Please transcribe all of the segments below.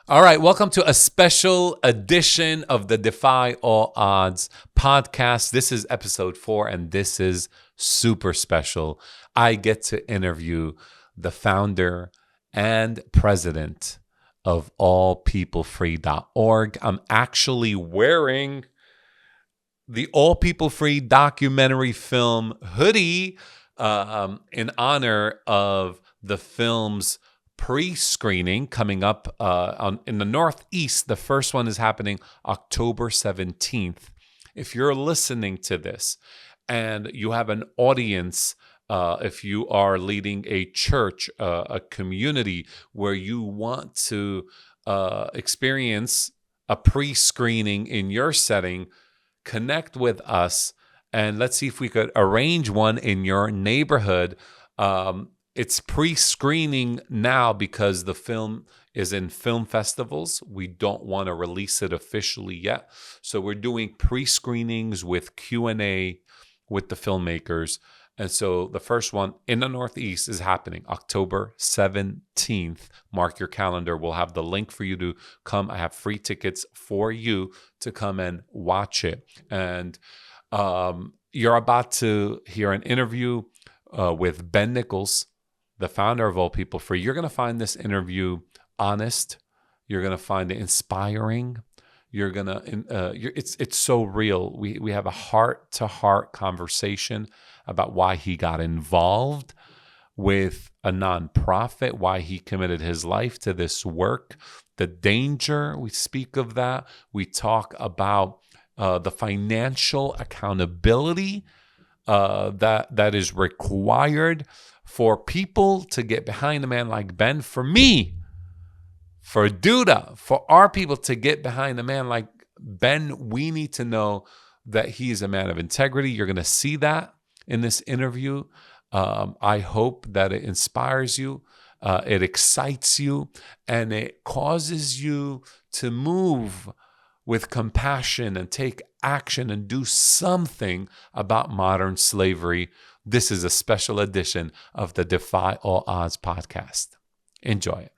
All right, welcome to a special edition of the Defy All Odds podcast. This is episode 4, and this is super special. I get to interview the founder and president of allpeoplefree.org. I'm actually wearing the All People Free documentary film hoodie in honor of the film's pre-screening coming up in the Northeast. The first one is happening October 17th. If you're listening to this and you have an audience, if you are leading a church, a community where you want to experience a pre-screening in your setting, connect with us and let's see if we could arrange one in your neighborhood. It's pre-screening now because the film is in film festivals. We don't want to release it officially yet. So we're doing pre-screenings with Q&A with the filmmakers. And so the first one in the Northeast is happening October 17th. Mark your calendar. We'll have the link for you to come. I have free tickets for you to come and watch it. And you're about to hear an interview with Ben Nichols, the founder of All People Free. You're going to find this interview honest. You're going to find it inspiring. You're going to, it's so real. We have a heart-to-heart conversation about why he got involved with a nonprofit, why he committed his life to this work, the danger. We speak of that. We talk about the financial accountability that is required for people to get behind a man like Ben, for me, for Duda, for our people to get behind a man like Ben. We need to know that he is a man of integrity. You're going to see that in this interview. I hope that it inspires you, it excites you, and it causes you to move with compassion and take action and do something about modern slavery. This is a special edition of the Defy All Odds podcast. Enjoy it.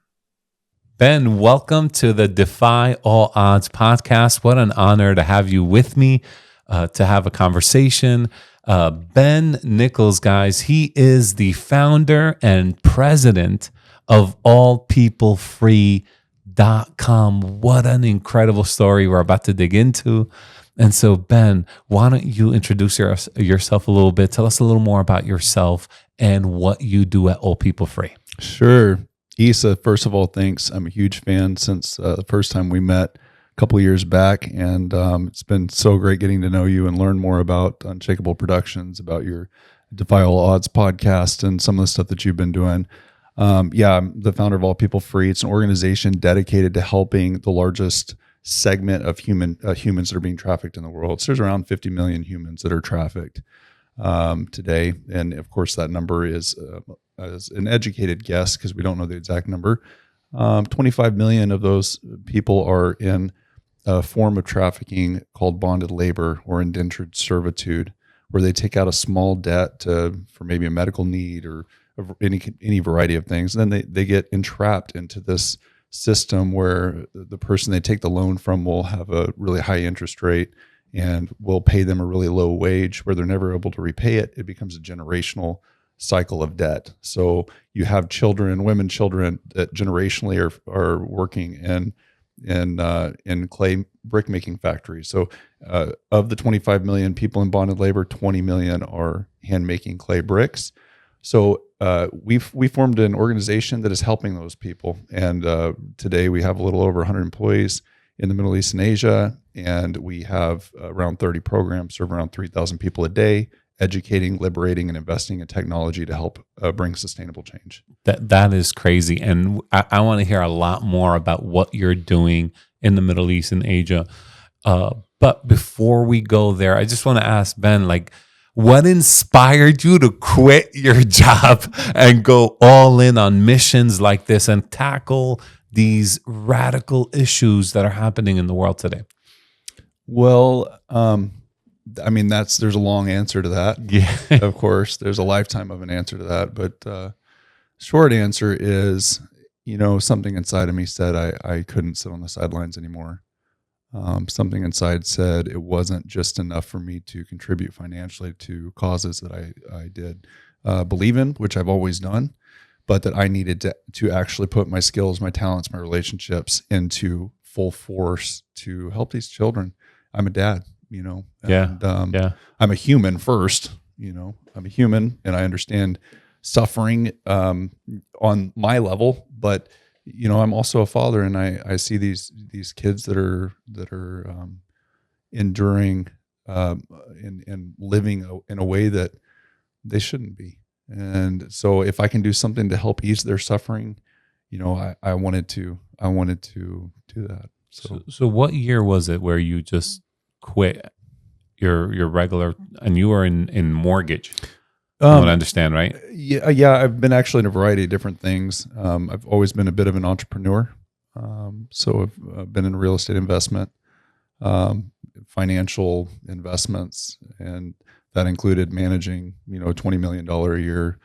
Ben, welcome to the Defy All Odds podcast. What an honor to have you with me, to have a conversation. Ben Nichols, guys, he is the founder and president of allpeoplefree.com. What an incredible story we're about to dig into. And so, Ben, why don't you introduce yourself a little bit? Tell us a little more about yourself and what you do at All People Free. Sure. Issa, first of all, thanks. I'm a huge fan since the first time we met a couple of years back. And it's been so great getting to know you and learn more about Unshakable Productions, about your Defy All Odds podcast and some of the stuff that you've been doing. I'm the founder of All People Free. It's an organization dedicated to helping the largest segment of humans that are being trafficked in the world. So there's around 50 million humans that are trafficked today. And of course, that number is an educated guess because we don't know the exact number. 25 million of those people are in a form of trafficking called bonded labor or indentured servitude, where they take out a small debt for maybe a medical need or any variety of things. And then they get entrapped into this system where the person they take the loan from will have a really high interest rate and will pay them a really low wage where they're never able to repay it. It becomes a generational cycle of debt. So you have children that generationally are working in clay brick making factories. So of the 25 million people in bonded labor, 20 million are hand making clay bricks. So we formed an organization that is helping those people. And today we have a little over 100 employees in the Middle East and Asia. And we have around 30 programs, serve around 3,000 people a day, educating, liberating, and investing in technology to help bring sustainable change. That is crazy. And I want to hear a lot more about what you're doing in the Middle East and Asia. But before we go there, I just want to ask Ben, what inspired you to quit your job and go all in on missions like this and tackle these radical issues that are happening in the world today? Well, there's a long answer to that. Yeah. Of course, there's a lifetime of an answer to that. But short answer is, something inside of me said I couldn't sit on the sidelines anymore. Something inside said it wasn't just enough for me to contribute financially to causes that I did believe in, which I've always done, but that I needed to actually put my skills, my talents, my relationships into full force to help these children. I'm a dad, and I'm a human first, I'm a human, and I understand suffering on my level, but I'm also a father, and I see these kids that are enduring and living in a way that they shouldn't be. And so if I can do something to help ease their suffering, I wanted to do that. So what year was it where you just quit your regular, and you were in mortgage? I want to understand, right? Yeah. I've been actually in a variety of different things. I've always been a bit of an entrepreneur. So I've been in real estate investment, financial investments, and that included managing, a $20 million a year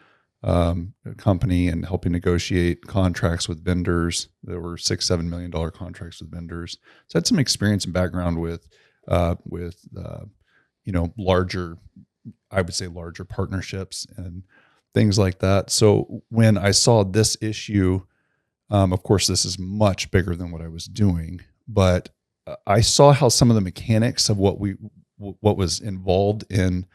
company and helping negotiate contracts with vendors. There were $6-7 million contracts with vendors. So I had some experience and background with larger, I would say larger partnerships and things like that. So when I saw this issue, of course, this is much bigger than what I was doing, but I saw how some of the mechanics of what was involved in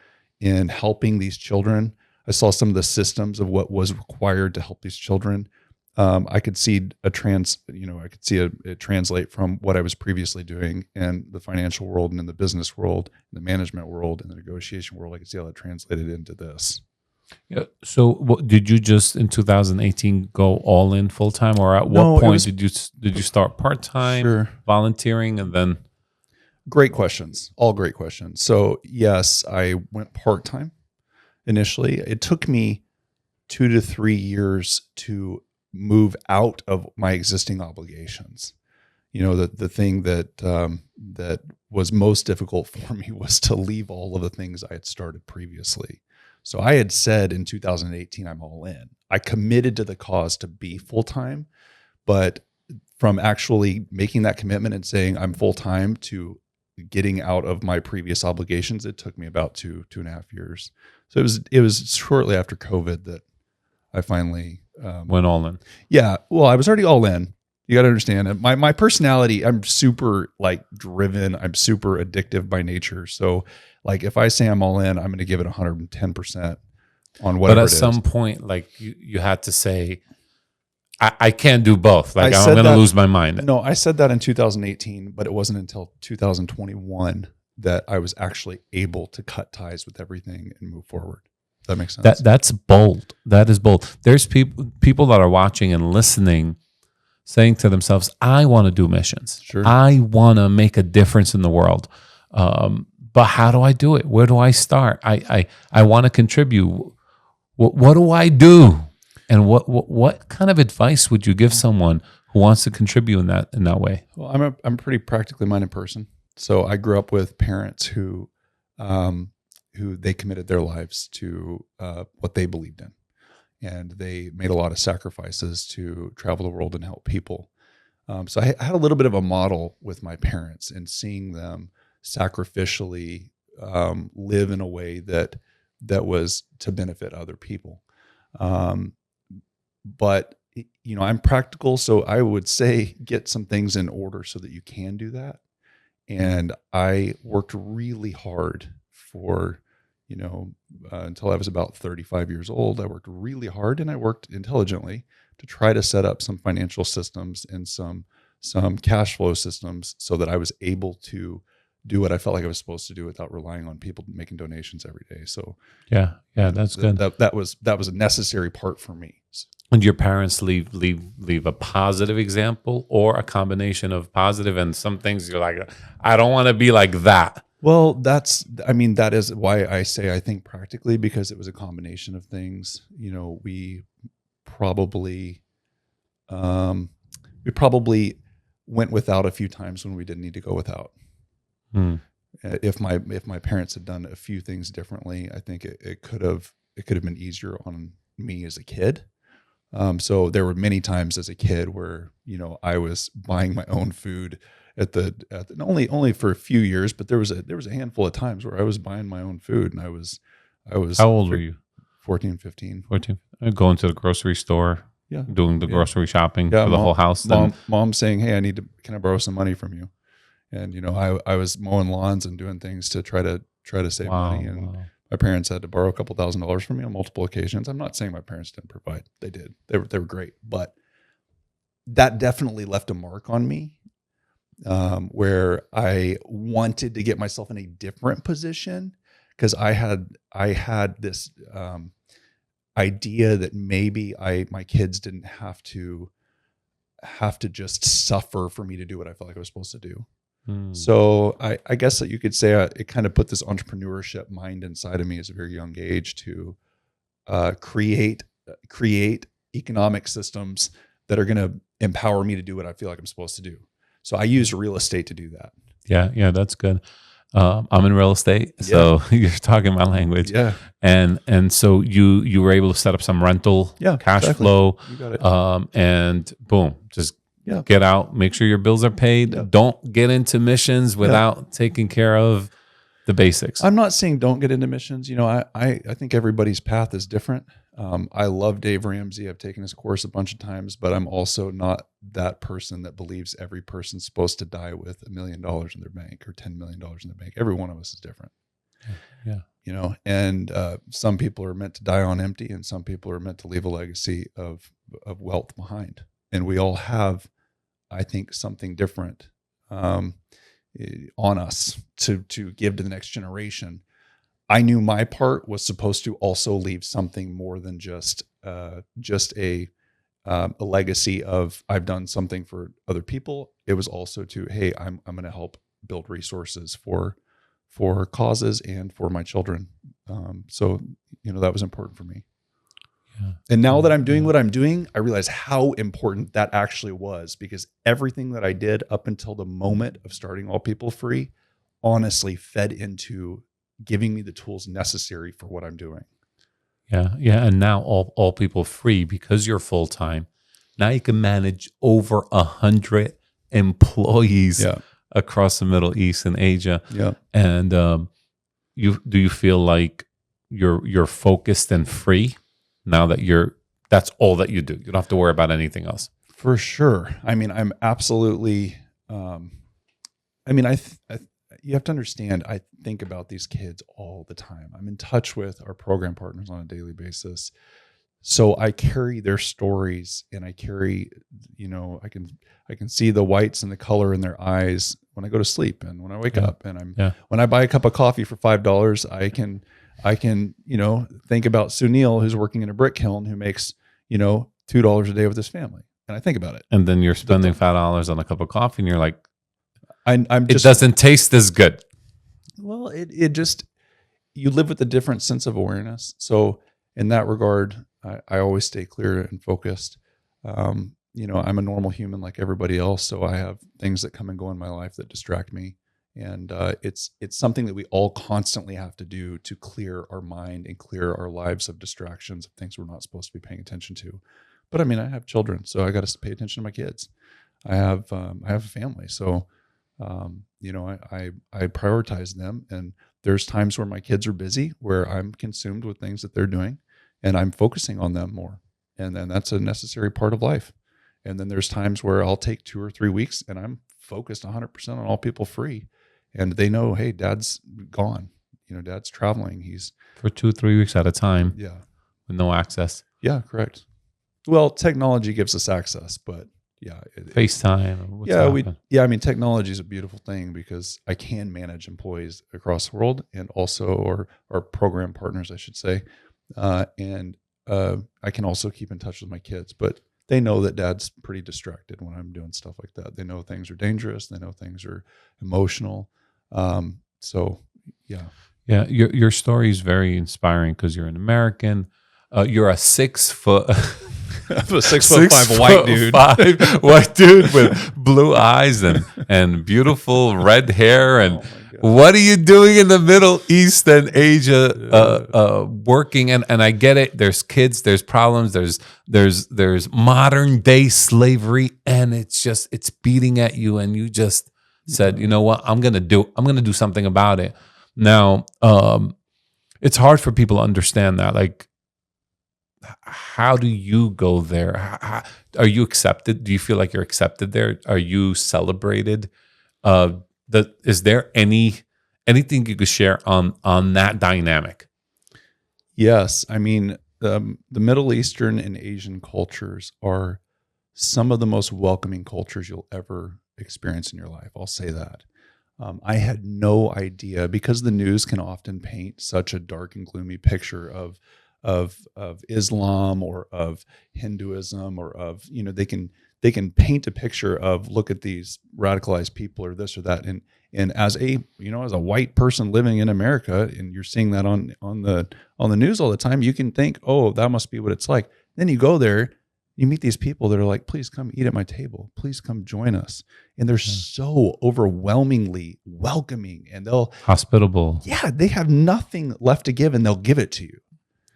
helping these children. I saw some of the systems of what was required to help these children. I could see it translate from what I was previously doing in the financial world and in the business world, in the management world, and the negotiation world. I could see how that translated into this. Yeah. So did you just in 2018 go all in full time, or at what point did you start part time, Sure. volunteering, and then? Great questions. All great questions. So yes, I went part time initially. It took me 2 to 3 years to move out of my existing obligations. The thing that was most difficult for me was to leave all of the things I had started previously. So I had said in 2018, I'm all in. I committed to the cause to be full-time, but from actually making that commitment and saying I'm full-time to getting out of my previous obligations, it took me about 2.5 years. So it was shortly after COVID that I finally went all in. Yeah. Well, I was already all in. You got to understand my personality. I'm super driven. I'm super addictive by nature. So if I say I'm all in, I'm going to give it 110% on whatever it is. But at some point, you had to say, I can't do both. I'm going to lose my mind. No, I said that in 2018, but it wasn't until 2021 that I was actually able to cut ties with everything and move forward. That makes sense. That's bold. That is bold. There's people that are watching and listening, saying to themselves, I want to do missions. Sure. I want to make a difference in the world. But how do I do it? Where do I start? I want to contribute. What do I do? And what kind of advice would you give someone who wants to contribute in that way? Well, I'm a pretty practically minded person. So I grew up with parents who they committed their lives to what they believed in. And they made a lot of sacrifices to travel the world and help people. So I had a little bit of a model with my parents and seeing them sacrificially live in a way that was to benefit other people. But I'm practical, so I would say get some things in order so that you can do that. And I worked really hard for until I was about 35 years old. I worked really hard and I worked intelligently to try to set up some financial systems and some cash flow systems so that I was able to do what I felt like I was supposed to do without relying on people making donations every day. So yeah, that's good. That was a necessary part for me. And your parents leave a positive example, or a combination of positive and some things you're like, I don't want to be like that. Well, that is why I say I think practically, because it was a combination of things. We probably went without a few times when we didn't need to go without. If my parents had done a few things differently, I think it could have been easier on me as a kid. So there were many times as a kid where, I was buying my own food at the only for a few years, but there was a handful of times where I was buying my own food, and I was How old were you? 14, 15. 14. Going to the grocery store, Yeah. doing the grocery shopping Yeah, for the whole house. Mom saying, "Hey, can I borrow some money from you?" And I was mowing lawns and doing things to try to save money, and my parents had to borrow a couple $1,000s from me on multiple occasions. I'm not saying my parents didn't provide; they did. They were great, but that definitely left a mark on me, where I wanted to get myself in a different position, because I had this idea that maybe my kids didn't have to just suffer for me to do what I felt like I was supposed to do. So I guess that you could say it kind of put this entrepreneurship mind inside of me at a very young age to create economic systems that are going to empower me to do what I feel like I'm supposed to do. So I used real estate to do that. Yeah, that's good. I'm in real estate, so you're talking my language. Yeah. And so you were able to set up some rental cash flow. You got it. And boom, just get out, make sure your bills are paid. Yeah. Don't get into missions without taking care of the basics. I'm not saying don't get into missions. I think everybody's path is different. I love Dave Ramsey. I've taken his course a bunch of times, but I'm also not that person that believes every person's supposed to die with $1 million in their bank or $10 million in their bank. Every one of us is different. Yeah. And some people are meant to die on empty, and some people are meant to leave a legacy of wealth behind. And we all have, I think, something different on us to give to the next generation. I knew my part was supposed to also leave something more than just a legacy of I've done something for other people. It was also to, hey, I'm going to help build resources for causes and for my children. So that was important for me. Yeah. And now that I'm doing what I'm doing, I realize how important that actually was, because everything that I did up until the moment of starting All People Free honestly fed into giving me the tools necessary for what I'm doing. Yeah. And now all People Free, because you're full time, now you can manage over 100 employees across the Middle East and Asia. Yeah. And do you feel like you're focused and free now that that's all that you do? You don't have to worry about anything else. For sure. I mean, I'm absolutely. You have to understand, I think about these kids all the time. I'm in touch with our program partners on a daily basis. So I carry their stories, and I carry, I can see the whites and the color in their eyes when I go to sleep and when I wake up. And when I buy a cup of coffee for $5, I can think about Sunil, who's working in a brick kiln, who makes, $2 a day with his family. And I think about it. And then you're spending $5 on a cup of coffee, and you're like, it doesn't taste as good. Well, it just, you live with a different sense of awareness. So in that regard, I always stay clear and focused. I'm a normal human like everybody else. So I have things that come and go in my life that distract me. And it's something that we all constantly have to do to clear our mind and clear our lives of distractions, of things we're not supposed to be paying attention to. But I mean, I have children, so I got to pay attention to my kids. I have a family. So I prioritize them, and there's times where my kids are busy, where I'm consumed with things that they're doing, and I'm focusing on them more. And then that's a necessary part of life. And then there's times where I'll take 2 or 3 weeks and I'm focused 100% on All People Free. And they know, hey, Dad's gone. Dad's traveling. He's for 2-3 weeks at a time. Yeah. With no access. Yeah, correct. Well, technology gives us access, but yeah. FaceTime. I mean, technology is a beautiful thing because I can manage employees across the world, and also our program partners, I should say. And I can also keep in touch with my kids, but they know that Dad's pretty distracted when I'm doing stuff like that. They know things are dangerous. They know things are emotional. So yeah. Yeah. Your story is very inspiring because you're an American. You're a 6 foot. of a 6'5" white dude. 6'5" white dude with blue eyes and beautiful red hair. And what are you doing in the Middle East and Asia working? And I get it. There's kids, there's problems, there's modern day slavery, and it's beating at you. And you just said, you know what, I'm gonna do something about it. Now, it's hard for people to understand that. Like, how do you go there? Are you accepted? Do you feel like you're accepted there? Are you celebrated? Is there anything you could share on that dynamic? Yes. I mean, the Middle Eastern and Asian cultures are some of the most welcoming cultures you'll ever experience in your life. I'll say that. I had no idea, because the news can often paint such a dark and gloomy picture of Islam or of Hinduism, or of, they can paint a picture of, look at these radicalized people or this or that. And as a white person living in America, and you're seeing that on the news all the time, you can think, oh, that must be what it's like. Then you go there, you meet these people that are like, please come eat at my table. Please come join us. And they're so overwhelmingly welcoming, and they'll hospitable. Yeah. They have nothing left to give, and they'll give it to you.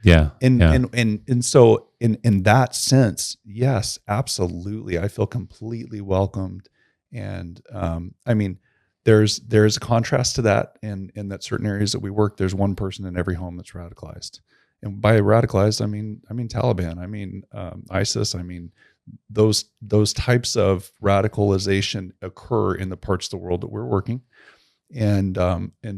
Yeah. And so in that sense, yes, absolutely. I feel completely welcomed. And, I mean, there's a contrast to that, in that certain areas that we work, there's one person in every home that's radicalized. And by radicalized, I mean Taliban, I mean ISIS, I mean those types of radicalization occur in the parts of the world that we're working, and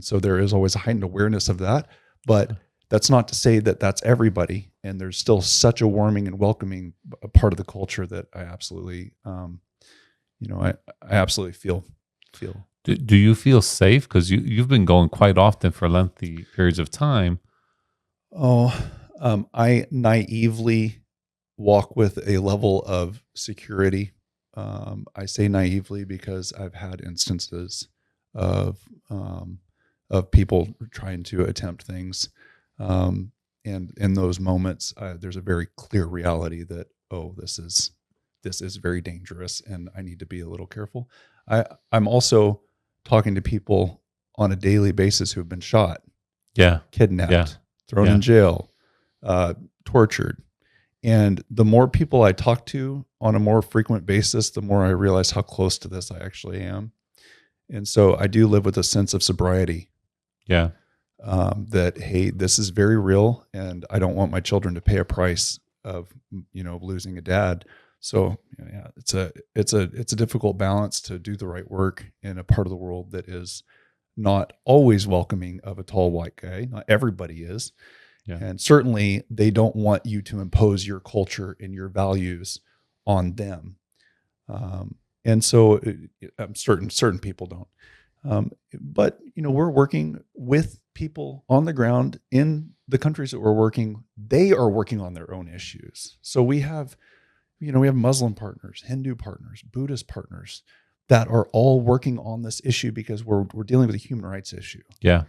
so there is always a heightened awareness of that. But that's not to say that that's everybody, and there's still such a warming and welcoming part of the culture that I absolutely, I absolutely feel. Do you feel safe? Because you've been going quite often for lengthy periods of time. I naively walk with a level of security. I say naively because I've had instances of people trying to attempt things. And in those moments, there's a very clear reality that, oh, this is very dangerous, and I need to be a little careful. I'm also talking to people on a daily basis who have been shot, kidnapped, thrown in jail, tortured. And the more people I talk to on a more frequent basis, the more I realize how close to this I actually am. And so I do live with a sense of sobriety. Yeah. That, hey, this is very real, and I don't want my children to pay a price of, losing a dad. So yeah, it's a difficult balance to do the right work in a part of the world that is not always welcoming of a tall white guy. Not everybody is. Yeah. And certainly they don't want you to impose your culture and your values on them. And so certain people don't. But, we're working with people on the ground in the countries that we're working. They are working on their own issues. So we have Muslim partners, Hindu partners, Buddhist partners that are all working on this issue because we're dealing with a human rights issue. Yeah.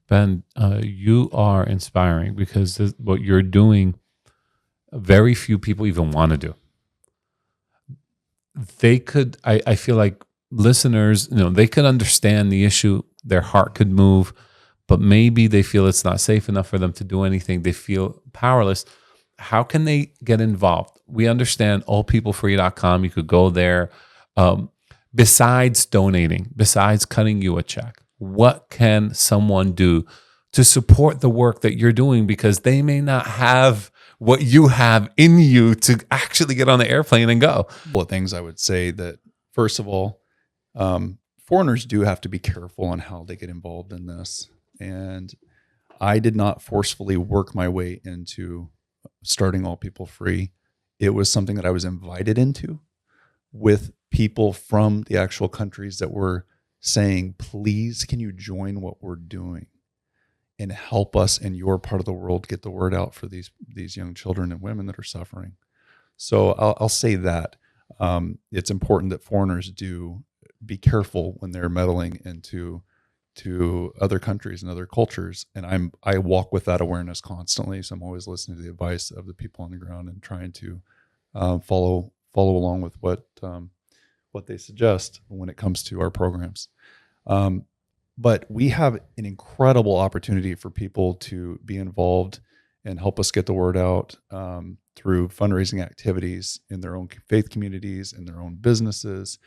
Ben, you are inspiring, because what you're doing, very few people even want to do. They could, I feel like listeners, they could understand the issue, their heart could move, but maybe they feel it's not safe enough for them to do anything. They feel powerless. How can they get involved? We understand allpeoplefree.com. You could go there. Besides donating, besides cutting you a check, what can someone do to support the work that you're doing? Because they may not have what you have in you to actually get on the airplane and go. A couple of things I would say that, first of all, foreigners do have to be careful on how they get involved in this. And I did not forcefully work my way into starting All People Free. It was something that I was invited into with people from the actual countries that were saying, please, can you join what we're doing and help us in your part of the world get the word out for these young children and women that are suffering. So I'll say that it's important that foreigners do be careful when they're meddling into to other countries and other cultures, and I walk with that awareness constantly. So I'm always listening to the advice of the people on the ground and trying to follow along with what they suggest when it comes to our programs. But we have an incredible opportunity for people to be involved and help us get the word out through fundraising activities in their own faith communities, in their own businesses.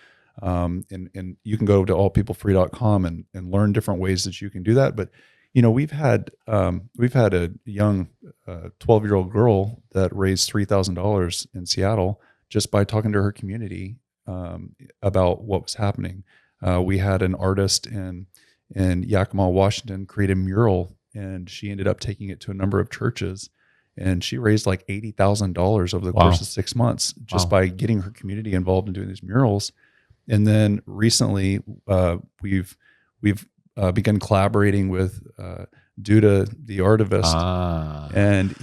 And you can go to allpeoplefree.com and learn different ways that you can do that. But, you know, we've had a young 12-year-old girl that raised $3,000 in Seattle just by talking to her community about what was happening. We had an artist in Yakima, Washington, create a mural, and she ended up taking it to a number of churches, and she raised like $80,000 over the course of 6 months just by getting her community involved in doing these murals. And then recently, we've begun collaborating with Duda, the artivist, and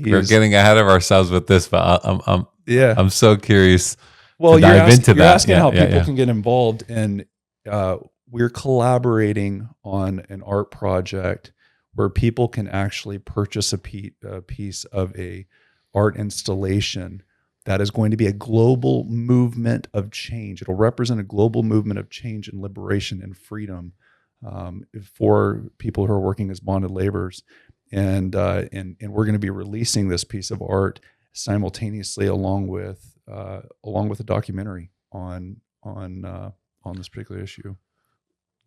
we're getting ahead of ourselves with this, but I'm so curious. Well, you're asking how people can get involved, and we're collaborating on an art project where people can actually purchase a piece of a art installation that is going to be a global movement of change. It'll represent a global movement of change and liberation and freedom for people who are working as bonded laborers, and we're going to be releasing this piece of art simultaneously along with a documentary on this particular issue.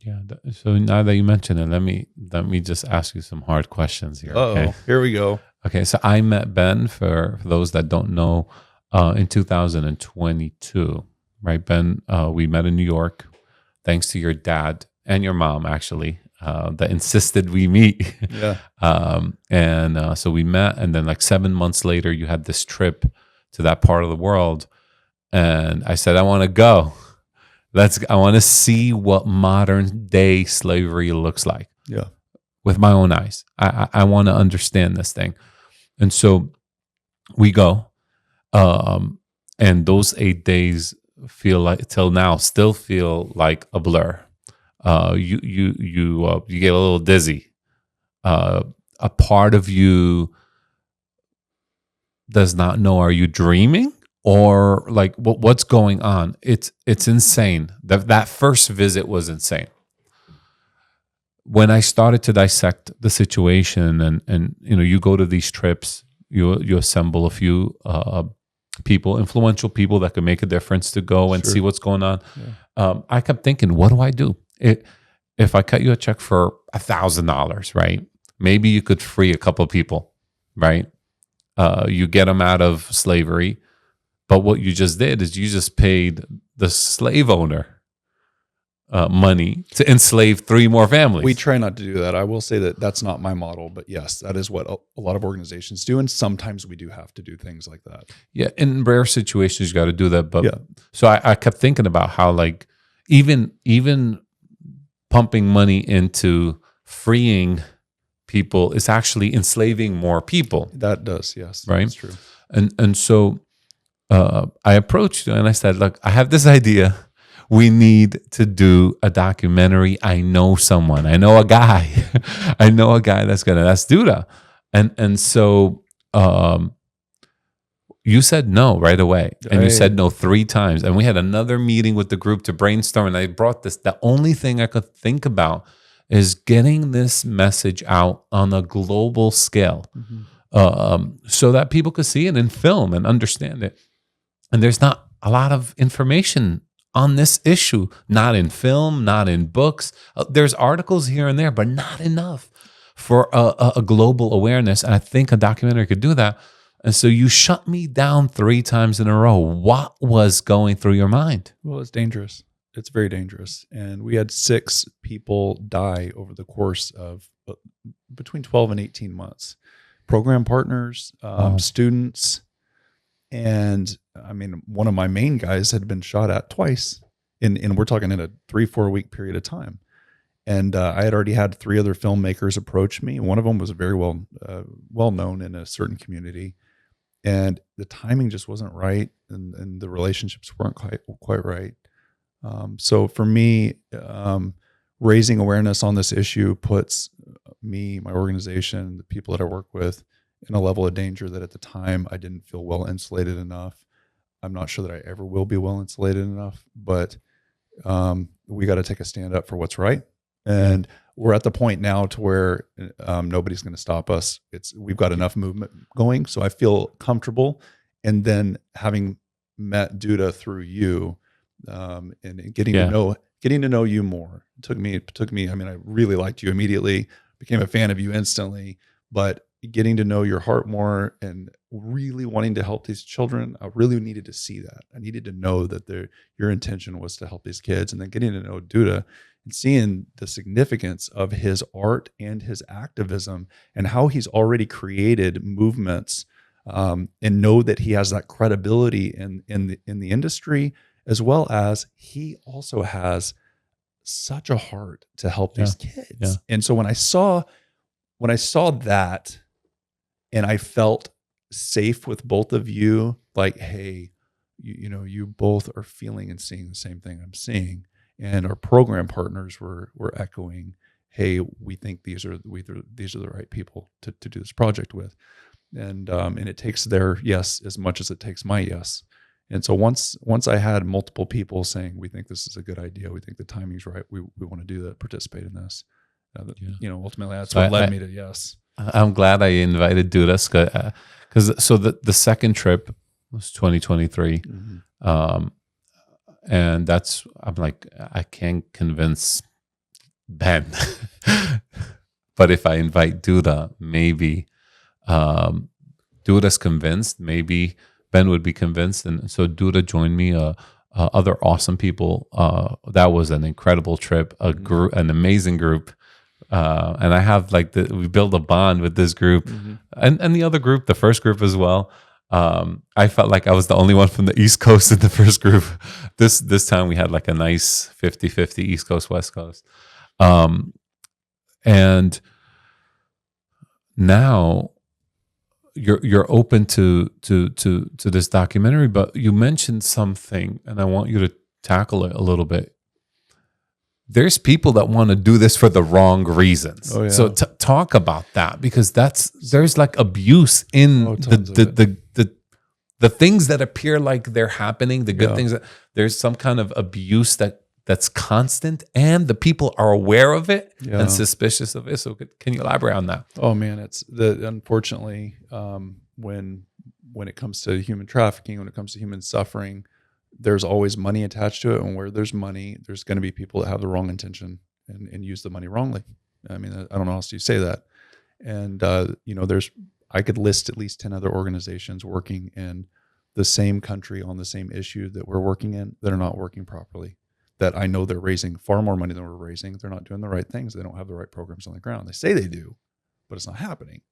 Yeah. So now that you mention it, let me just ask you some hard questions here. Okay? Here we go. Okay. So I met Ben, for those that don't know, in 2022, right? Ben, we met in New York, thanks to your dad and your mom, actually, that insisted we meet. Yeah. So we met, and then like 7 months later, you had this trip to that part of the world, and I said, I want to go. I want to see what modern day slavery looks like. Yeah. With my own eyes. I want to understand this thing. And so we go. And those 8 days till now still feel like a blur. You get a little dizzy. A part of you does not know, are you dreaming? Or like what's going on? It's insane. That first visit was insane. When I started to dissect the situation, and you know, you go to these trips, you assemble a few people, influential people that can make a difference to go and see what's going on. Yeah. I kept thinking, what do I do? If I cut you a check for $1,000, right? Maybe you could free a couple of people, right? You get them out of slavery. But what you just did is you just paid the slave owner money to enslave 3 more families. We try not to do that. I will say that that's not my model, but yes, that is what a lot of organizations do. And sometimes we do have to do things like that. Yeah. In rare situations, you got to do that. But yeah. So I kept thinking about how, like, even pumping money into freeing people is actually enslaving more people. That does. Yes. Right. That's true. And so I approached you and I said, look, I have this idea. We need to do a documentary. I know someone. I know a guy. I know a guy that's Duda. And so you said no right away. And you said no 3 times. And we had another meeting with the group to brainstorm. And I brought this. The only thing I could think about is getting this message out on a global scale, so that people could see it in film and understand it. And there's not a lot of information on this issue, not in film, not in books. There's articles here and there, but not enough for a global awareness. And I think a documentary could do that. And so you shut me down 3 times in a row. What was going through your mind? Well, it's dangerous. It's very dangerous. And we had 6 people die over the course of between 12 and 18 months. Program partners, students. And I mean, one of my main guys had been shot at twice, and we're talking in a 3-4 week period of time. And I had already had 3 other filmmakers approach me. One of them was very well known in a certain community, and the timing just wasn't right, and the relationships weren't quite right. So for me, raising awareness on this issue puts me, my organization, the people that I work with, in a level of danger that at the time I didn't feel well insulated enough. I'm not sure that I ever will be well insulated enough, but we got to take a stand up for what's right. And we're at the point now to where nobody's going to stop us. We've got enough movement going, so I feel comfortable. And then having met Duda through you, and getting to know you more, it took me. I mean, I really liked you immediately, became a fan of you instantly, but getting to know your heart more and really wanting to help these children, I really needed to see that. I needed to know that your intention was to help these kids. And then getting to know Duda and seeing the significance of his art and his activism and how he's already created movements, and know that he has that credibility in the industry, as well as he also has such a heart to help these kids. Yeah. And so when I saw that, and I felt safe with both of you, like, hey, you both are feeling and seeing the same thing I'm seeing. And our program partners were echoing, hey, we think these are the right people to do this project with. And it takes their yes as much as it takes my yes. And so once I had multiple people saying, we think this is a good idea, we think the timing's right, we want to do that, participate in this. Ultimately that's what led me to yes. I'm glad I invited Duda, because the second trip was 2023, and I'm like, I can't convince Ben, but if I invite Duda, maybe Duda's convinced, maybe Ben would be convinced, and so Duda joined me. Other awesome people. That was an incredible trip, an amazing group. And I have we build a bond with this group, and the other group, the first group as well. I felt like I was the only one from the East Coast in the first group. This time we had like a nice 50-50 East Coast, West Coast. And now you're open to this documentary, but you mentioned something, and I want you to tackle it a little bit. There's people that want to do this for the wrong reasons. Oh, yeah. So talk about that, because there's like abuse in the things that appear like they're happening, the good things. There's some kind of abuse that's constant, and the people are aware of it and suspicious of it. So can you elaborate on that? Oh man, unfortunately, when it comes to human trafficking, when it comes to human suffering, there's always money attached to it. And where there's money, there's going to be people that have the wrong intention and use the money wrongly. I mean, I don't know how else you say that. And, I could list at least 10 other organizations working in the same country on the same issue that we're working in that are not working properly, that I know they're raising far more money than we're raising. They're not doing the right things. They don't have the right programs on the ground. They say they do, but it's not happening.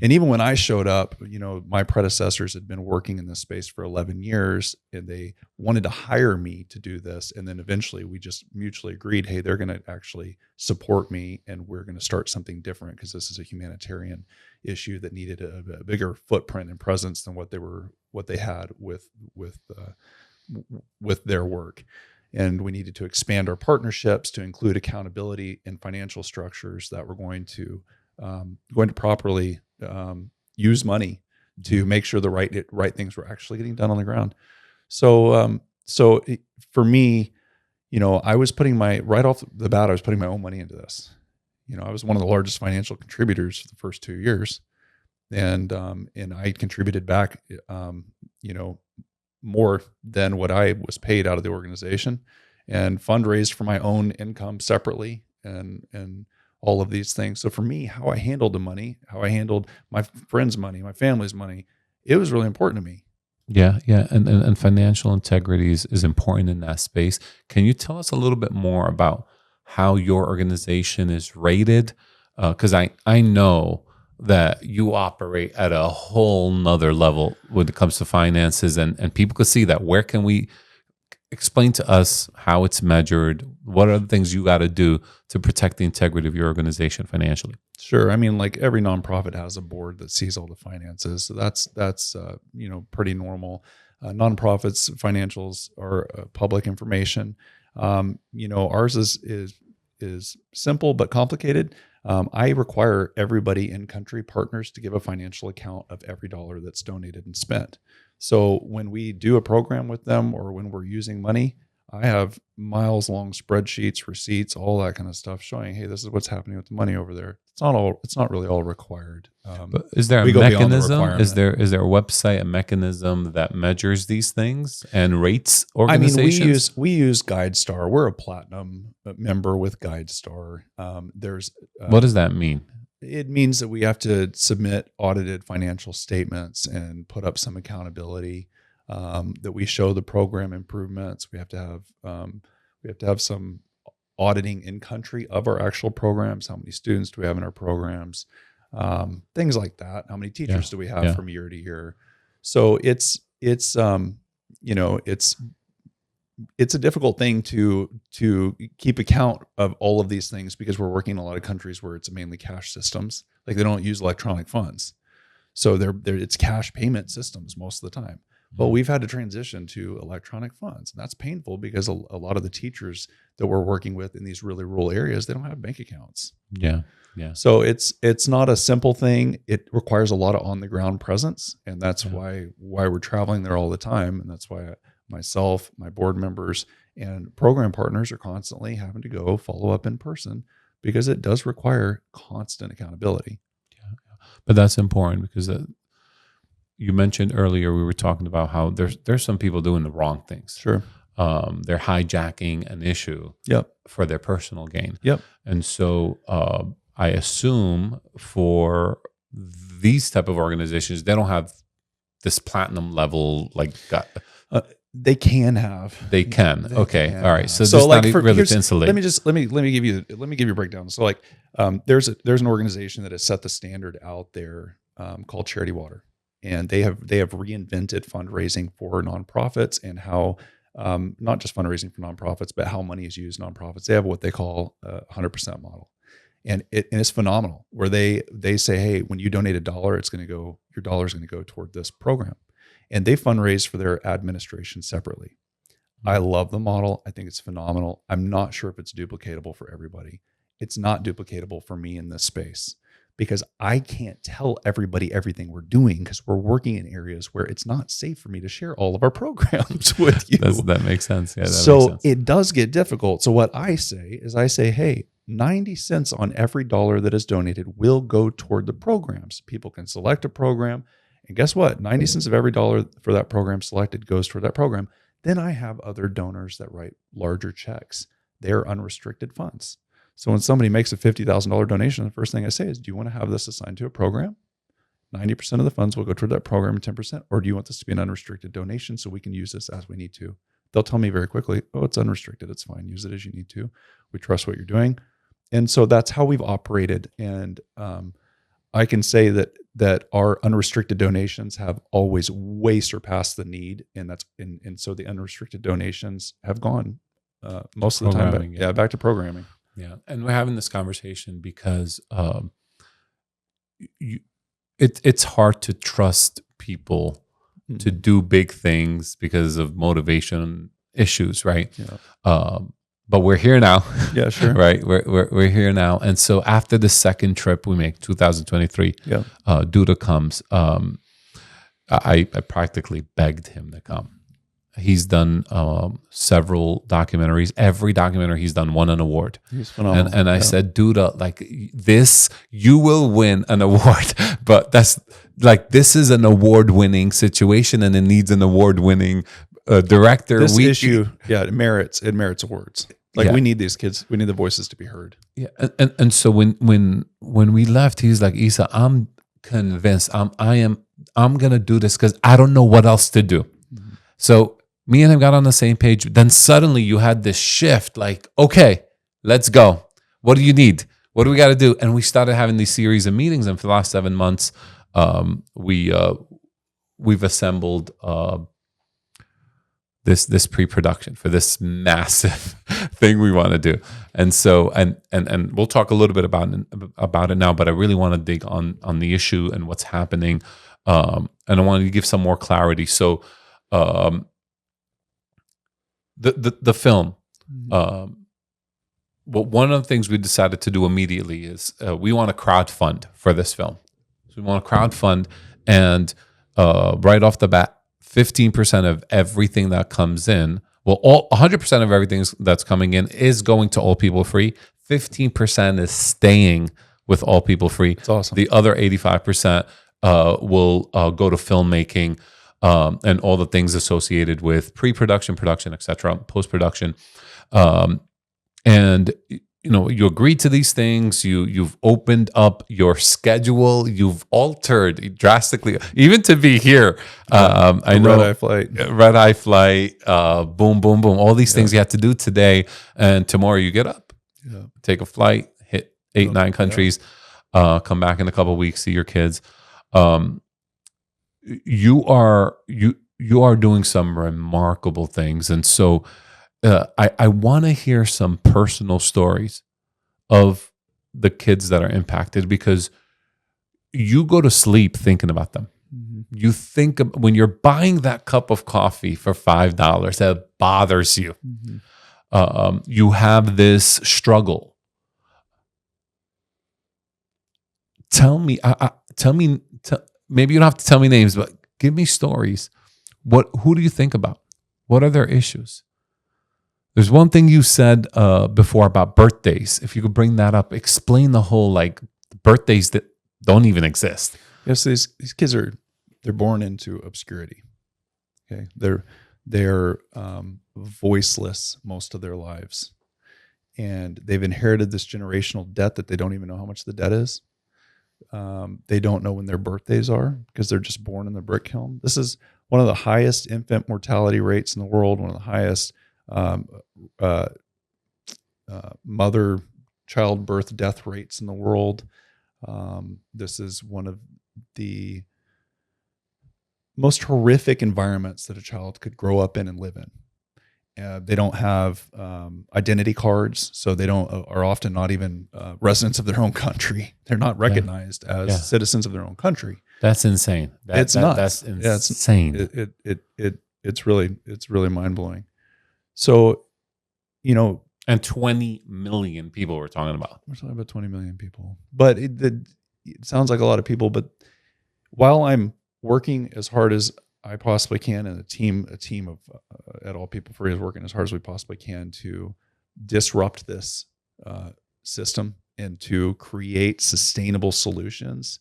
And even when I showed up, my predecessors had been working in this space for 11 years, and they wanted to hire me to do this. And then eventually we just mutually agreed, hey, they're going to actually support me, and we're going to start something different, because this is a humanitarian issue that needed a bigger footprint and presence than what they had with their work. And we needed to expand our partnerships to include accountability and financial structures that were going to properly use money to make sure the right things were actually getting done on the ground. So for me, I was putting right off the bat, I was putting my own money into this. I was one of the largest financial contributors for the first 2 years, and I contributed back, more than what I was paid out of the organization, and fundraised for my own income separately, and all of these things. So for me, how I handled the money, how I handled my friends' money, my family's money, it was really important to me. Yeah. And financial integrity is important in that space. Can you tell us a little bit more about how your organization is rated? Because I know that you operate at a whole nother level when it comes to finances, and people could see that. Where can we explain to us how it's measured? What are the things you got to do to protect the integrity of your organization financially? Sure. I mean, like every nonprofit has a board that sees all the finances. So that's pretty normal. Nonprofits' financials are public information. Ours is is simple but complicated. I require everybody in country partners to give a financial account of every dollar that's donated and spent. So when we do a program with them or when we're using money, I have miles long spreadsheets, receipts, all that kind of stuff showing, hey, this is what's happening with the money over there. It's not really all required. But is there a mechanism? Is there a website, a mechanism that measures these things and rates organizations? I mean, we use GuideStar. We're a platinum member with GuideStar. What does that mean? It means that we have to submit audited financial statements and put up some accountability. That we show the program improvements. We have to have some auditing in country of our actual programs. How many students do we have in our programs? Things like that. How many teachers do we have from year to year? So it's a difficult thing to keep account of all of these things because we're working in a lot of countries where it's mainly cash systems. Like they don't use electronic funds, so it's cash payment systems most of the time. But we've had to transition to electronic funds, and that's painful because a lot of the teachers that we're working with in these really rural areas, they don't have bank accounts. Yeah. So it's not a simple thing. It requires a lot of on the ground presence, and that's why we're traveling there all the time, and that's why myself, my board members, and program partners are constantly having to go follow up in person because it does require constant accountability. Yeah. But that's important because you mentioned earlier, we were talking about how there's some people doing the wrong things. Sure. They're hijacking an issue for their personal gain. Yep. And so I assume for these type of organizations, they don't have this platinum level they can have. They can. Okay. All right. So like not really to insulate. Let me give you a breakdown. So like there's an organization that has set the standard out there called Charity Water. And they have reinvented fundraising for nonprofits and how not just fundraising for nonprofits, but how money is used in nonprofits. They have what they call a 100% model, and it's phenomenal. Where they say, hey, when you donate $1, your dollar is going to go toward this program, and they fundraise for their administration separately. I love the model. I think it's phenomenal. I'm not sure if it's duplicatable for everybody. It's not duplicatable for me in this space, because I can't tell everybody everything we're doing because we're working in areas where it's not safe for me to share all of our programs with you. That makes sense. Yeah, so makes sense. It does get difficult. So what I say is hey, 90 cents on every dollar that is donated will go toward the programs. People can select a program. And guess what? 90 cents of every dollar for that program selected goes toward that program. Then I have other donors that write larger checks. They're unrestricted funds. So when somebody makes a $50,000 donation, the first thing I say is, do you want to have this assigned to a program? 90% of the funds will go toward that program and 10%, or do you want this to be an unrestricted donation so we can use this as we need to? They'll tell me very quickly, oh, it's unrestricted. It's fine. Use it as you need to. We trust what you're doing. And so that's how we've operated. And I can say that our unrestricted donations have always way surpassed the need. And so the unrestricted donations have gone most of the time back to programming. Yeah, and we're having this conversation because it's hard to trust people to do big things because of motivation issues, right? Yeah. But we're here now. Yeah, sure. Right, we're here now, and so after the second trip we make, 2023, Duda comes. I practically begged him to come. He's done several documentaries. Every documentary he's done won an award. He's phenomenal. And I said, Duda, like this, you will win an award. But this is an award-winning situation, and it needs an award-winning director. It merits awards. We need these kids. We need the voices to be heard. Yeah, and so when we left, he's like, Issa, I'm convinced. I'm gonna do this because I don't know what else to do. Mm-hmm. So me and him got on the same page. Then suddenly you had this shift, like, okay, let's go. What do you need? What do we got to do? And we started having these series of meetings. And for the last 7 months, we've assembled this pre-production for this massive thing we want to do. And so, and we'll talk a little bit about it now. But I really want to dig on the issue and what's happening. And I wanted to give some more clarity. So. The film, well, one of the things we decided to do immediately is we want to crowdfund for this film. So we want to crowdfund, and right off the bat, 15% of everything that comes in, well, 100% of everything that's coming in is going to All People Free. 15% is staying with All People Free. That's awesome. The other 85% will go to filmmaking and all the things associated with pre-production, production, etc., post-production. And you agreed to these things. You've opened up your schedule. You've altered drastically, even to be here. I know red eye flight, boom, boom, boom. All these things you have to do today, and tomorrow you get up, take a flight, hit 8-9 countries, come back in a couple of weeks, see your kids. You are doing some remarkable things, and so. I want to hear some personal stories of the kids that are impacted, because you go to sleep thinking about them. Mm-hmm. You think when you're buying that cup of coffee for $5, that bothers you. Mm-hmm. You have this struggle. Tell me, maybe you don't have to tell me names, but give me stories. Who do you think about? What are their issues? There's one thing you said before about birthdays. If you could bring that up, explain the whole birthdays that don't even exist. Yes, these kids they're born into obscurity. Okay, they're voiceless most of their lives, and they've inherited this generational debt that they don't even know how much the debt is. They don't know when their birthdays are because they're just born in the brick kiln. This is one of the highest infant mortality rates in the world. One of the highest mother childbirth death rates in the world. This is one of the most horrific environments that a child could grow up in and live in. They don't have identity cards, so they are often not even residents of their own country. They're not recognized as citizens of their own country. That's insane. It's nuts. That's insane. It's really mind blowing. So, and 20 million people we're talking about. We're talking about 20 million people, but it sounds like a lot of people. But while I'm working as hard as I possibly can, and a team of at All People Free is working as hard as we possibly can to disrupt this system and to create sustainable solutions,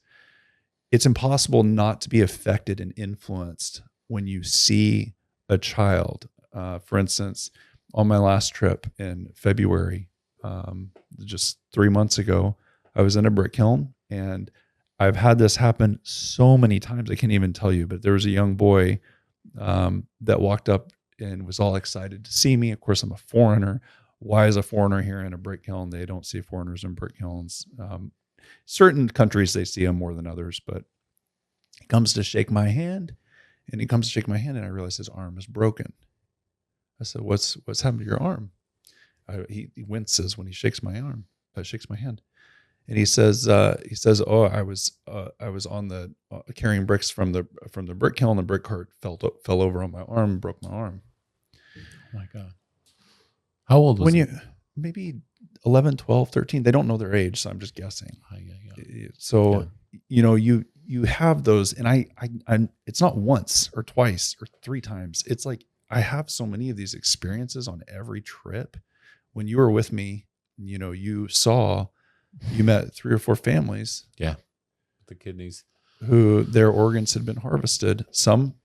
it's impossible not to be affected and influenced when you see a child. For instance, on my last trip in February, just 3 months ago, I was in a brick kiln, and I've had this happen so many times I can't even tell you. But there was a young boy that walked up and was all excited to see me. Of course, I'm a foreigner. Why is a foreigner here in a brick kiln? They don't see foreigners in brick kilns. Certain countries they see them more than others. But he comes to shake my hand, and I realize his arm is broken. I said, "What's happened to your arm?" He winces when he shakes my hand, and he says, "Oh, I was on the carrying bricks from the brick kiln. The brick cart fell over on my arm, and broke my arm." Oh my God! How old was he? Maybe 11, 12, 13. They don't know their age, so I'm just guessing. So you have those, and I it's not once or twice or 3 times. It's like I have so many of these experiences on every trip. When you were with me, you met 3 or 4 families. Yeah. The kidneys. Who their organs had been harvested, some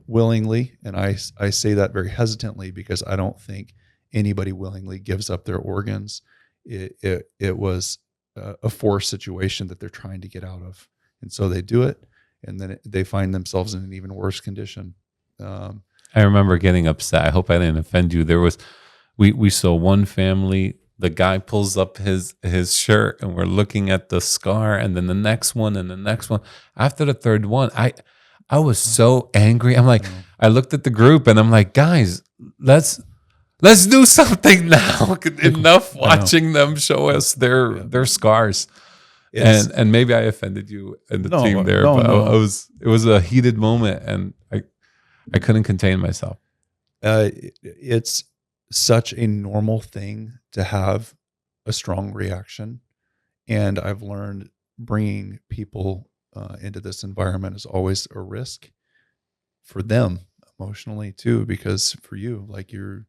willingly. And I say that very hesitantly because I don't think anybody willingly gives up their organs. It was a forced situation that they're trying to get out of. And so they do it, and then they find themselves in an even worse condition. I remember getting upset. I hope I didn't offend you. We saw one family. The guy pulls up his shirt, and we're looking at the scar, and then the next one, and the next one. After the third one, I was so angry. I'm like, I looked at the group, and I'm like, guys, let's do something now. Enough watching them show us their scars. And maybe I offended you and the team there, but it was a heated moment, and I couldn't contain myself. It's such a normal thing to have a strong reaction. And I've learned bringing people into this environment is always a risk for them emotionally too, because for you, like your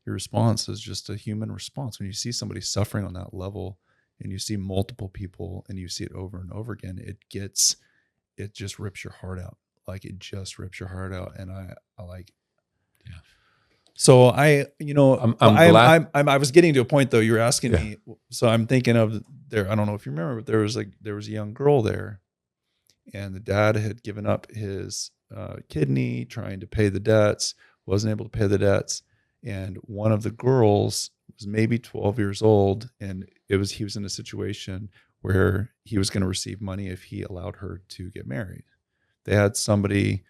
response is just a human response. When you see somebody suffering on that level and you see multiple people and you see it over and over again, it just rips your heart out. Like it just rips your heart out. And I like, yeah. So I was getting to a point though. You were asking me, so I'm thinking of there. I don't know if you remember, but there was a young girl there, and the dad had given up his kidney trying to pay the debts, wasn't able to pay the debts, and one of the girls was maybe 12 years old, and he was in a situation where he was going to receive money if he allowed her to get married. They had somebody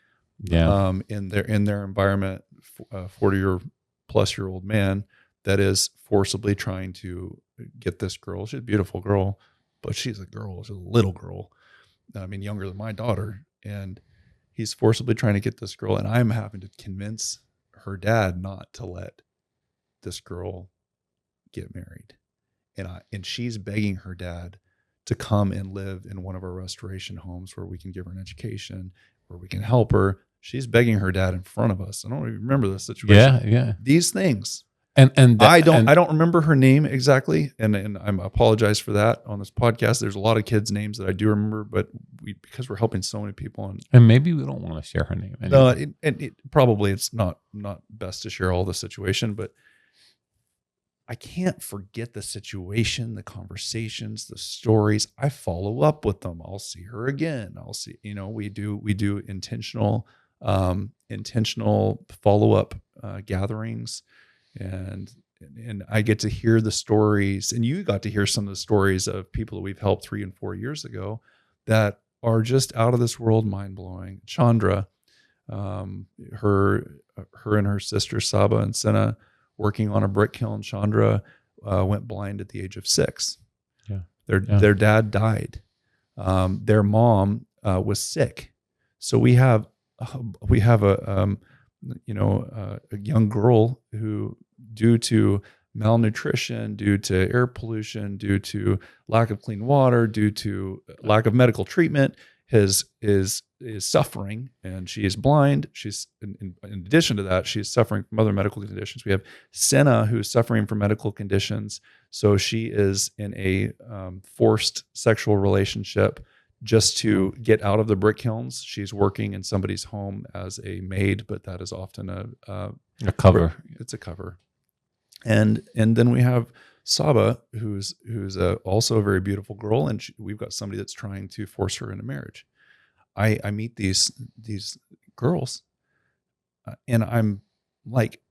in their environment, 40-plus-year-old man that is forcibly trying to get this girl. She's a beautiful girl, but she's a little girl. I mean, younger than my daughter. And he's forcibly trying to get this girl. And I'm having to convince her dad not to let this girl get married. And she's begging her dad to come and live in one of our restoration homes where we can give her an education, where we can help her. She's begging her dad in front of us. I don't even remember this situation. Yeah. These things. And I don't remember her name exactly. And I apologize for that on this podcast. There's a lot of kids' names that I do remember, but because we're helping so many people. And maybe we don't want to share her name. Anyway. No, probably it's not best to share all the situation, but I can't forget the situation, the conversations, the stories. I follow up with them. I'll see her again. I'll see, we do intentional follow-up gatherings, and I get to hear the stories, and you got to hear some of the stories of people that we've helped 3 and 4 years ago that are just out of this world, mind-blowing. Chandra, her and her sister Saba and Senna, working on a brick kiln. Chandra went blind at the age of 6. Yeah. Their dad died. Their mom was sick. So we have a young girl who, due to malnutrition, due to air pollution, due to lack of clean water, due to lack of medical treatment, is suffering, and she is blind. She's in addition to that, she's suffering from other medical conditions. We have Senna, who is suffering from medical conditions. So she is in a forced sexual relationship just to get out of the brick kilns. She's working in somebody's home as a maid, but that is often a cover. It's a cover. And then we have Saba, who's also a very beautiful girl, and we've got somebody that's trying to force her into marriage. I meet these girls, and I'm like,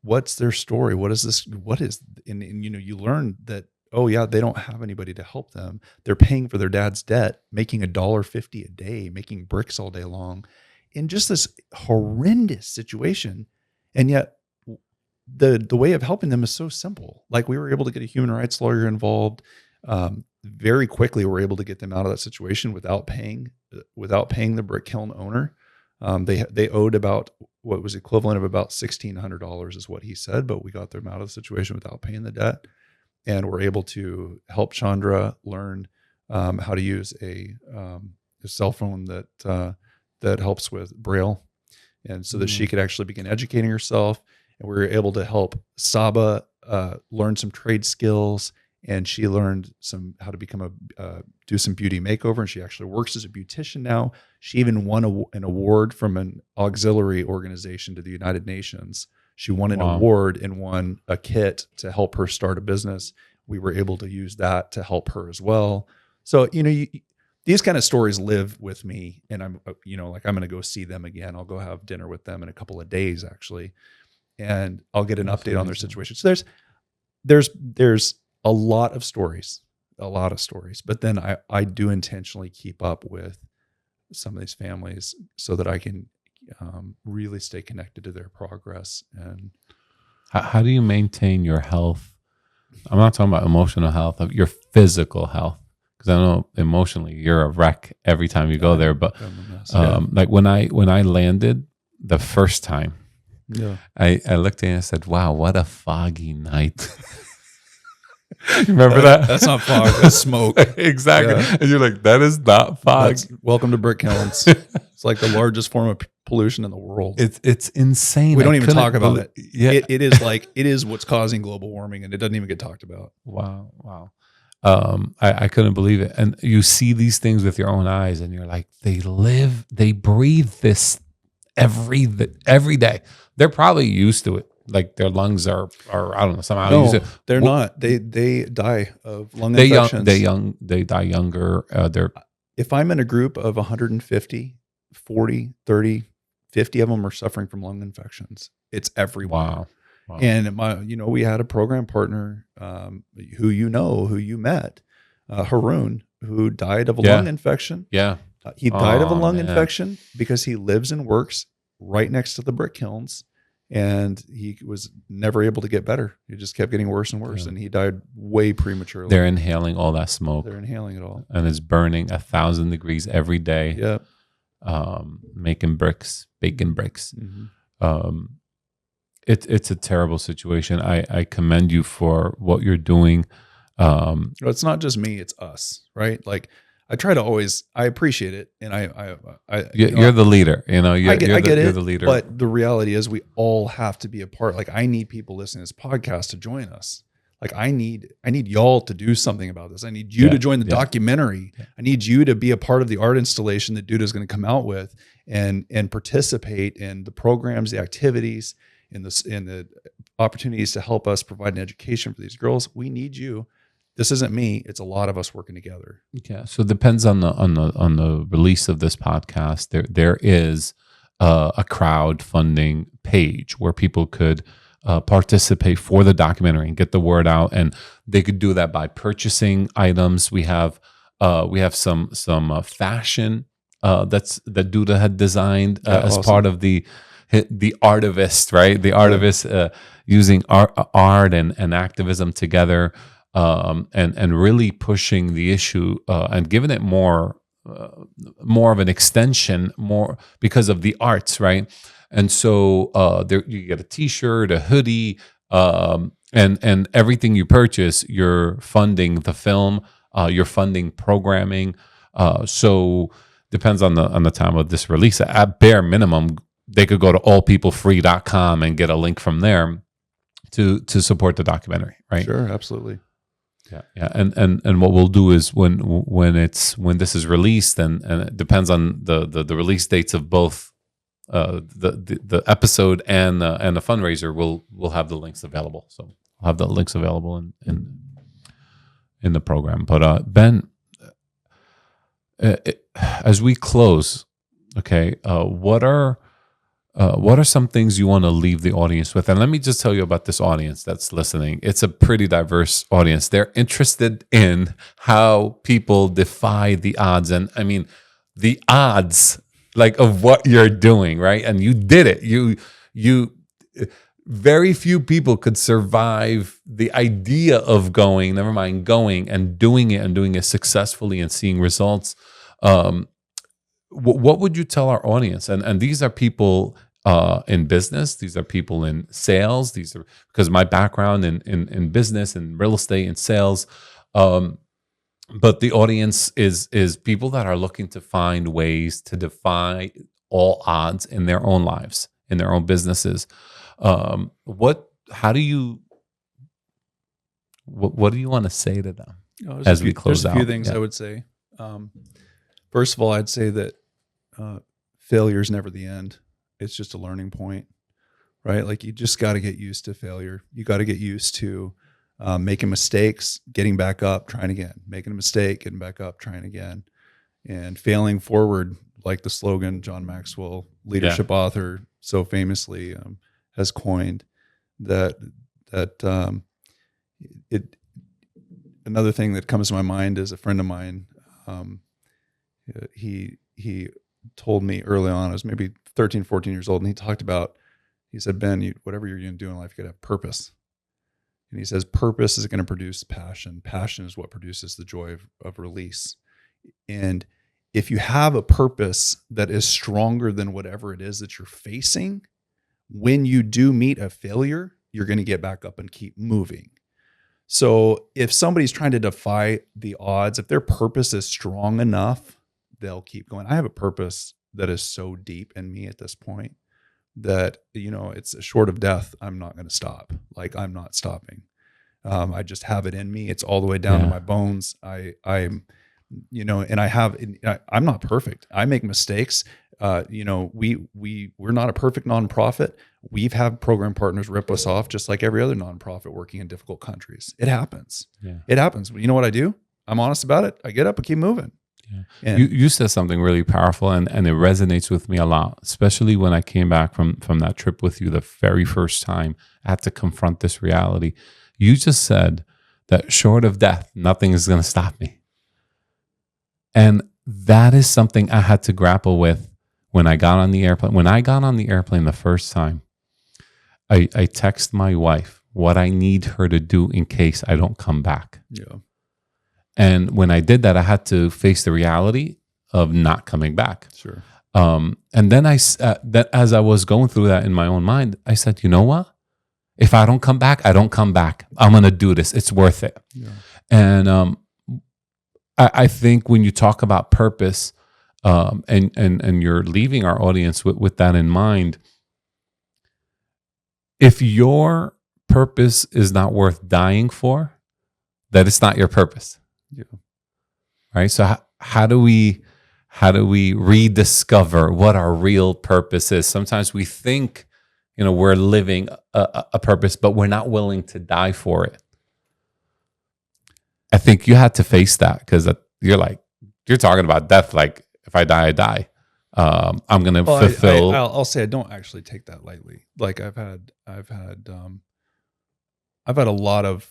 what's their story? What is this? And you learn that, oh yeah, they don't have anybody to help them. They're paying for their dad's debt, making $1.50 a day, making bricks all day long, in just this horrendous situation. And yet the way of helping them is so simple. Like, we were able to get a human rights lawyer involved. Very quickly, we're able to get them out of that situation without paying the brick kiln owner. They owed about what was equivalent of about $1,600 is what he said, but we got them out of the situation without paying the debt. And we're able to help Chandra learn how to use a cell phone that helps with Braille, and so that she could actually begin educating herself. And we were able to help Saba learn some trade skills, and she learned how to become do some beauty makeover. And she actually works as a beautician now. She even won an award from an auxiliary organization to the United Nations. She won an award and won a kit to help her start a business. We were able to use that to help her as well. So, these kind of stories live with me, and I'm going to go see them again. I'll go have dinner with them in a couple of days, actually, and I'll get an update on their situation. So there's a lot of stories, but then I do intentionally keep up with some of these families so that I can really stay connected to their progress. And how do you maintain your health? I'm not talking about emotional health, your physical health, because I know emotionally you're a wreck every time you go there. But like when I landed the first time, I looked at it and said, "Wow, what a foggy night." Remember that? That's not fog. That's smoke. Exactly. Yeah. And you're like, that is not fog. Welcome to brick kilns. It's like the largest form of pollution in the world. It's insane. We don't even talk about it. Yeah. It is what's causing global warming, and it doesn't even get talked about. Wow. I couldn't believe it. And you see these things with your own eyes, and you're like, they breathe this every day. They're probably used to it. Like their lungs are I don't know, somehow used to it. They're not. They die of lung infections. They die younger. If I'm in a group of 150, 40, 30, 50 of them are suffering from lung infections. It's everyone. Wow. And we had a program partner who you met, Haroon, who died of a lung infection. Yeah. He died of a lung infection because he lives and works right next to the brick kilns, and he was never able to get better. He just kept getting worse and worse, and he died way prematurely. They're inhaling all that smoke. They're inhaling it all. And it's burning 1,000 degrees every day. Yeah. Making bricks, baking bricks. Mm-hmm. It's a terrible situation. I commend you for what you're doing. It's not just me, it's us, right? Like I try to always, I appreciate it. And you're the leader, I get it, you're the leader. But the reality is we all have to be a part. Like I need people listening to this podcast to join us. Like I need y'all to do something about this. I need you to join the documentary. Yeah. I need you to be a part of the art installation that Duda is going to come out with and participate in the programs, the activities, in the opportunities to help us provide an education for these girls. We need you. This isn't me. It's a lot of us working together. Yeah. So it depends on the release of this podcast. There is a crowdfunding page where people could participate for the documentary and get the word out, and they could do that by purchasing items. We have some fashion that Duda had designed as awesome. Part of the artivist, right? The artivist using art and activism together. And really pushing the issue and giving it more of an extension, more because of the arts, right? And so there you get a T-shirt, a hoodie, and everything you purchase, you're funding the film, you're funding programming. So depends on the time of this release. At bare minimum, they could go to allpeoplefree.com and get a link from there to support the documentary, right? Sure, absolutely. Yeah. And what we'll do is when this is released, and it depends on the release dates of both the episode and the fundraiser, we'll have the links available. So I'll have the links available in the program. But Ben, as we close, okay, what are some things you want to leave the audience with? And let me just tell you about this audience that's listening. It's a pretty diverse audience. They're interested in how people defy the odds. And I mean, the odds of what you're doing, right? And you did it. You very few people could survive the idea of going, never mind going and doing it successfully and seeing results. What would you tell our audience? And these are people in business. These are people in sales. These are because my background in business and real estate and sales. But the audience is people that are looking to find ways to defy all odds in their own lives, in their own businesses. What do you want to say to them as we close out? There's a few things I would say. First of all, I'd say that failure is never the end. It's just a learning point, right? Like you just got to get used to failure. You got to get used to making mistakes, getting back up, trying again, making a mistake, getting back up, trying again, and failing forward, like the slogan John Maxwell, leadership author, so famously has coined. Another thing that comes to my mind is a friend of mine. He told me early on, I was maybe 13, 14 years old, and he said, Ben, whatever you're going to do in life, you got to have purpose. And he says, purpose is going to produce passion. Passion is what produces the joy of release. And if you have a purpose that is stronger than whatever it is that you're facing, when you do meet a failure, you're going to get back up and keep moving. So if somebody's trying to defy the odds, if their purpose is strong enough, they'll keep going. I have a purpose that is so deep in me at this point that, it's short of death. I'm not going to stop. Like, I'm not stopping. I just have it in me. It's all the way down to my bones. I'm not perfect. I make mistakes. We're not a perfect nonprofit. We've had program partners rip us off just like every other nonprofit working in difficult countries. It happens. Yeah. It happens. You know what I do? I'm honest about it. I get up and keep moving. Yeah. And you said something really powerful, and it resonates with me a lot, especially when I came back from that trip with you the very first time. I had to confront this reality. You just said that short of death, nothing is going to stop me. And that is something I had to grapple with when I got on the airplane. When I got on the airplane the first time, I text my wife what I need her to do in case I don't come back. Yeah. And when I did that, I had to face the reality of not coming back. Sure. And then that as I was going through that in my own mind, I said, you know what? If I don't come back, I don't come back. I'm going to do this. It's worth it. Yeah. And I think when you talk about purpose, and you're leaving our audience with that in mind, if your purpose is not worth dying for, that it's not your purpose. Yeah. Right. So how do we rediscover what our real purpose is? Sometimes we think, we're living a purpose, but we're not willing to die for it. I think you had to face that because you're talking about death. Like, if I die, I die. I'm going to fulfill. I'll say I don't actually take that lightly. Like, I've had a lot of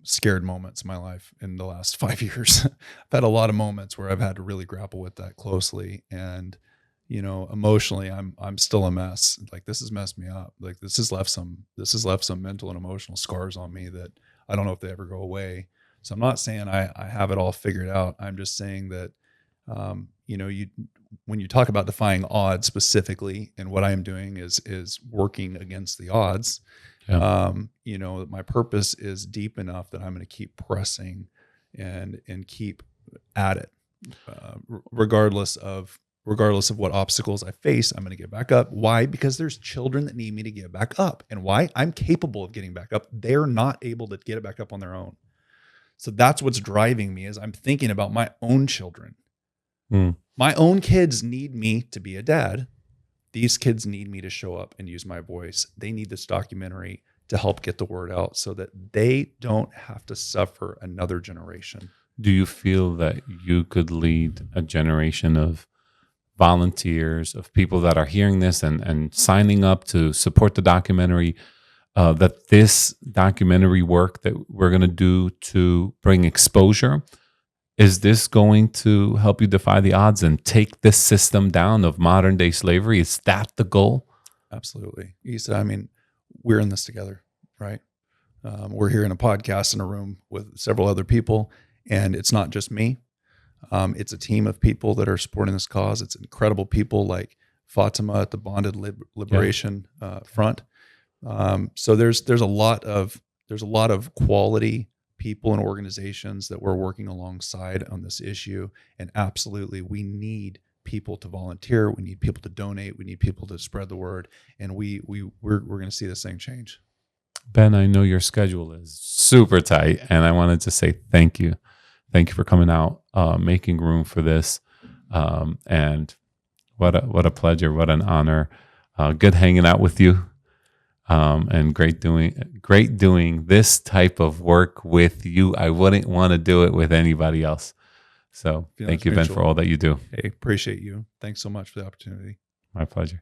scared moments in my life in the last 5 years. I've had a lot of moments where I've had to really grapple with that closely, and emotionally, I'm still a mess. Like, this has messed me up. Like, this has left some mental and emotional scars on me that I don't know if they ever go away. So I'm not saying I have it all figured out. I'm just saying that, when you talk about defying odds specifically, and what I am doing is working against the odds. Yeah. My purpose is deep enough that I'm going to keep pressing and keep at it, regardless of what obstacles I face. I'm going to get back up. Why? Because there's children that need me to get back up. And why? I'm capable of getting back up. They're not able to get it back up on their own. So that's what's driving me, is I'm thinking about my own children. My own kids need me to be a dad. These kids need me to show up and use my voice. They need this documentary to help get the word out so that they don't have to suffer another generation. Do you feel that you could lead a generation of volunteers, of people that are hearing this and signing up to support the documentary, that this documentary work that we're going to do to bring exposure, is this going to help you defy the odds and take this system down of modern day slavery? Is that the goal? Absolutely. Issa, we're in this together, right? We're here in a podcast in a room with several other people, and it's not just me. It's a team of people that are supporting this cause. It's incredible people like Fatima at the Bonded Liberation Front. So there's a lot of quality people and organizations that we're working alongside on this issue. And absolutely, we need people to volunteer. We need people to donate. We need people to spread the word. And we're going to see this thing change. Ben, I know your schedule is super tight, and I wanted to say thank you. Thank you for coming out, making room for this. And what a pleasure, what an honor. Good hanging out with you. And great doing this type of work with you. I wouldn't want to do it with anybody else. So thank you, Ben, for all that you do. Hey, appreciate you. Thanks so much for the opportunity. My pleasure.